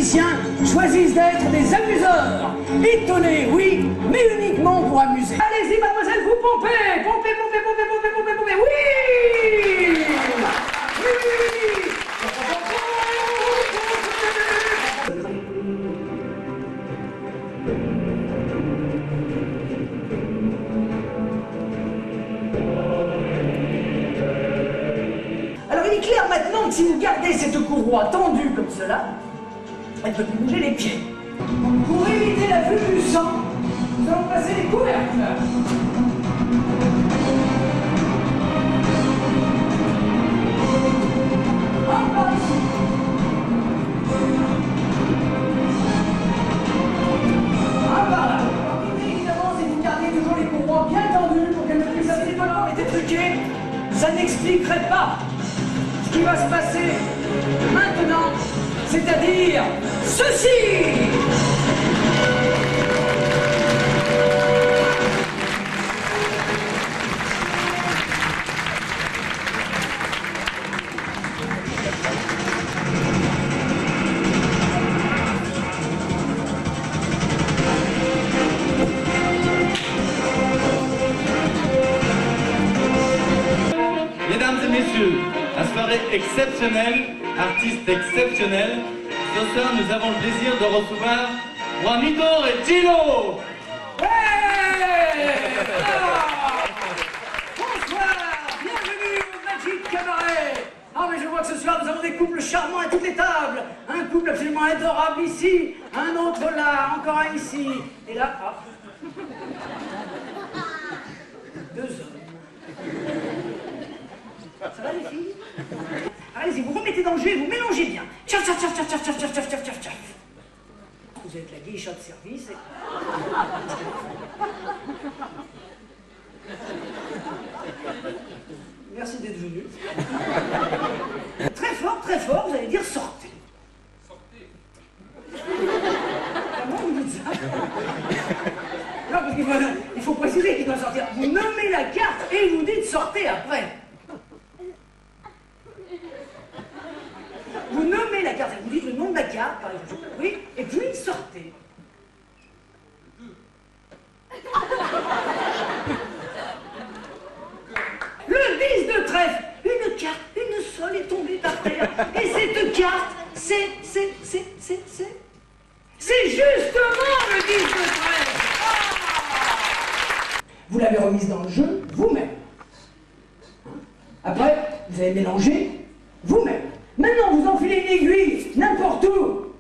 musiciens choisissent d'être des amuseurs. Étonnés, oui, mais uniquement pour amuser. Allez-y, mademoiselle, vous pompez, pompez, pompez, pompez, pompez, pompez, pompez, oui! Oui, oui, oui, oui. Alors il est clair maintenant que si vous gardez cette courroie tendue comme cela, elle ne peut plus bouger les pieds. Donc pour éviter la vue du sang, nous allons passer les couvercles. Hop, par ici. Hop, par là. L'idée évidemment, c'est de vous garder toujours les courroies bien tendues pour qu'elles ne puissent pas décollement et détruquer. Ça n'expliquerait pas ce qui va se passer maintenant, c'est-à-dire ceci. Mesdames et messieurs, la soirée exceptionnelle, artistes exceptionnels. Ce soir, nous avons le plaisir de recevoir Juanito et Gino. Hey! Bonsoir, bienvenue au Magic Cabaret. Ah mais je vois que ce soir nous avons des couples charmants à toutes les tables. Un couple absolument adorable ici, un autre là, encore un ici. Et là, ah. Deux hommes. Ça va les filles? Allez-y, vous remettez dans le jeu et vous mélangez bien. Tchaf, tchaf, tchaf, tchaf, tchaf, tchaf, tchaf, tchaf, tchaf. Vous êtes la guichette de service. Merci d'être venu. Très fort, vous allez dire sortez. Sortez. Comment vous dites ça? Non, parce qu'il faut préciser qu'il doit sortir. Vous nommez la carte et vous dites sortez après. Vous nommez la carte, vous dites le nom de la carte, par exemple, oui, et puis sortez. Le 10 de trèfle, une carte, une seule est tombée par terre. Et cette carte, c'est justement le 10 de trèfle. Ah, vous l'avez remise dans le jeu vous-même. Après, vous avez mélangé vous-même. Maintenant, vous enfilez une aiguille, n'importe où.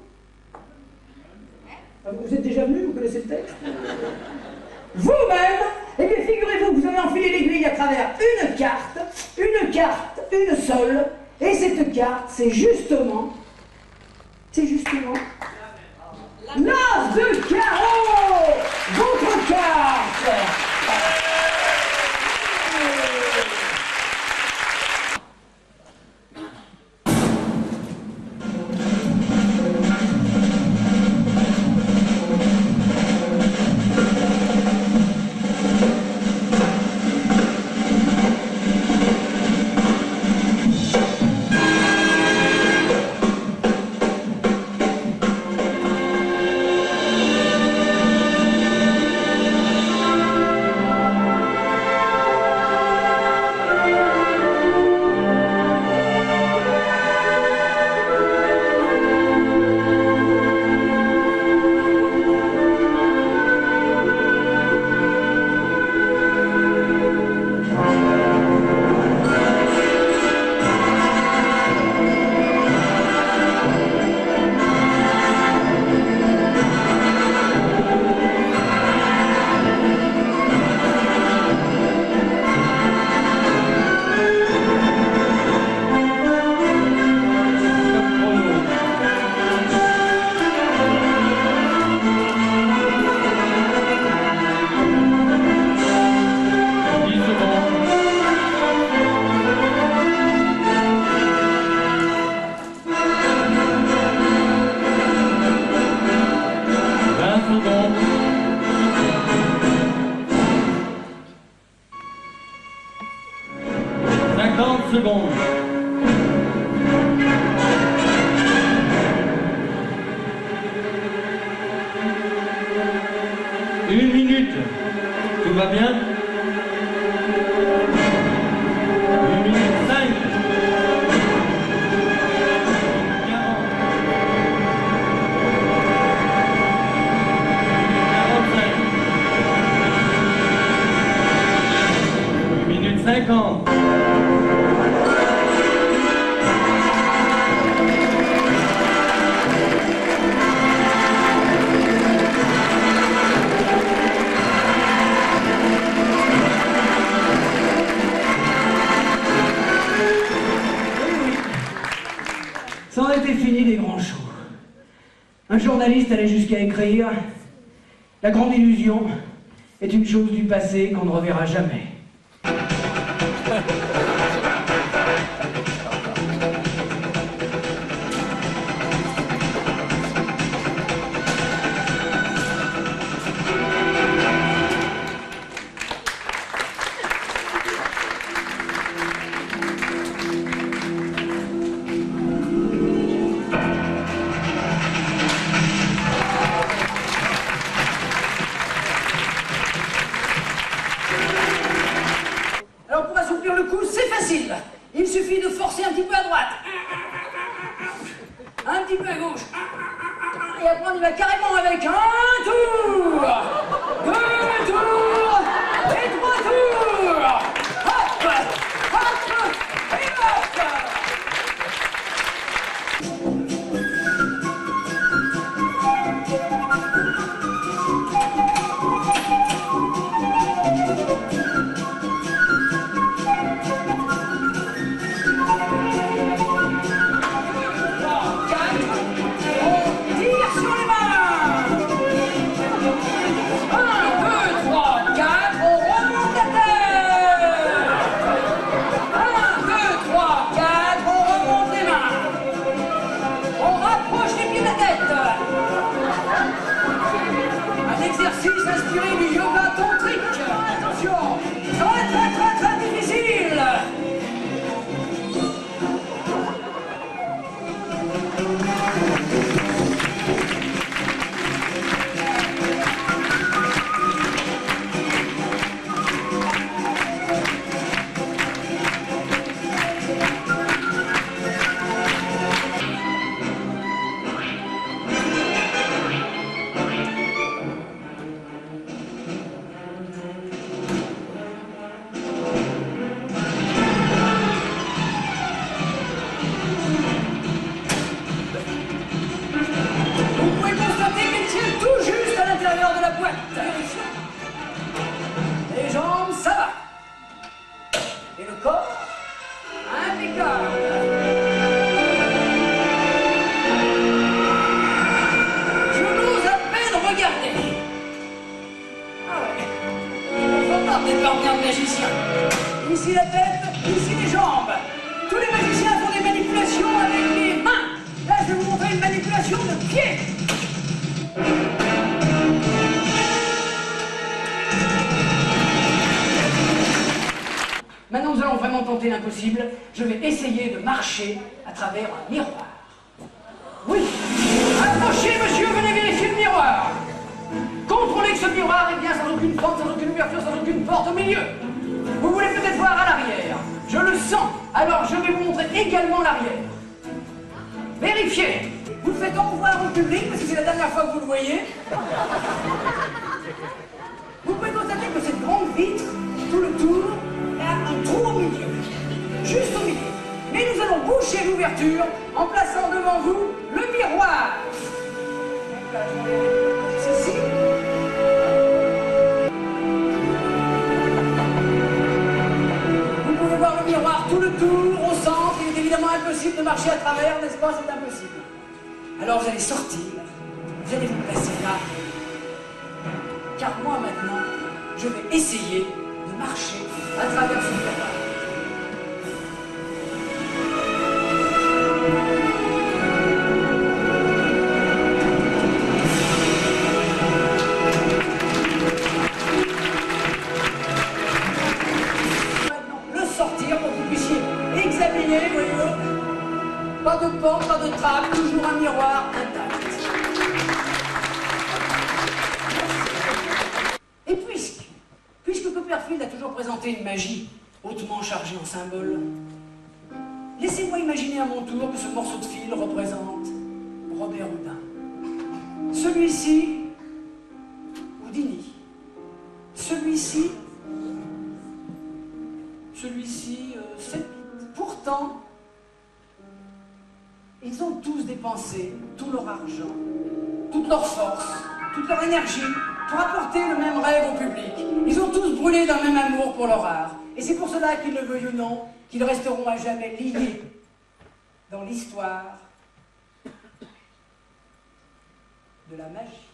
Vous êtes déjà venu, vous connaissez le texte? Vous-même, eh bien, figurez-vous que vous avez enfilé l'aiguille à travers une carte, une seule, et cette carte, c'est justement, l'as de carreau, votre carte. secondes. Tout va bien? 1 minute 5. 1 minute 50. Ça en était fini des grands shows. Un journaliste allait jusqu'à écrire « La grande illusion est une chose du passé qu'on ne reverra jamais ». Alors pour assouplir le coup, c'est facile. Il suffit de forcer un petit peu à droite. Un petit peu à gauche. Et après on y va carrément avec un tour, 2 tours et 3 tours. Hop, hop et hop. Inspiré du yoga tantrique. Attention, très difficile. Les jambes, ça va. Et le corps, impeccable. Je n'ose à peine regarder. Ah ouais, il faut pas d'épargnant de magicien. Ici la tête, ici les jambes. Tous les magiciens font des manipulations avec les mains. Là, je vais vous montrer une manipulation de pied. Maintenant, nous allons vraiment tenter l'impossible. Je vais essayer de marcher à travers un miroir. Oui. Approchez, monsieur, venez vérifier le miroir. Contrôlez que ce miroir est bien sans aucune fente, sans aucune ouverture, sans aucune porte au milieu. Vous voulez peut-être voir à l'arrière. Je le sens. Alors, je vais vous montrer également l'arrière. Vérifiez. Vous le faites au revoir au public, parce que c'est la dernière fois que vous le voyez. Vous pouvez constater que cette grande vitre, tout le tour, a un trou au milieu. Juste au milieu. Mais nous allons boucher l'ouverture en plaçant devant vous le miroir. Ceci. Vous pouvez voir le miroir tout le tour, au centre. Il est évidemment impossible de marcher à travers, n'est-ce pas? C'est impossible. Alors vous allez sortir, vous allez vous placer là. Car moi maintenant, je vais essayer de marcher à travers ce miroir. Maintenant, le sortir pour que vous puissiez examiner, voyez-vous. Pas de porte, pas de trappe, toujours un miroir intact. Copperfield a toujours présenté une magie hautement chargée en symboles. Laissez-moi imaginer à mon tour que ce morceau de fil représente Robert Houdin. Celui-ci, Houdini. Celui-ci, Sépite. Pourtant, ils ont tous dépensé tout leur argent, toute leur force, toute leur énergie pour apporter le même rêve au public. Ils ont tous brûlé d'un même amour pour leur art. Et c'est pour cela, qu'ils le veuillent ou non, qu'ils resteront à jamais liés dans l'histoire de la magie.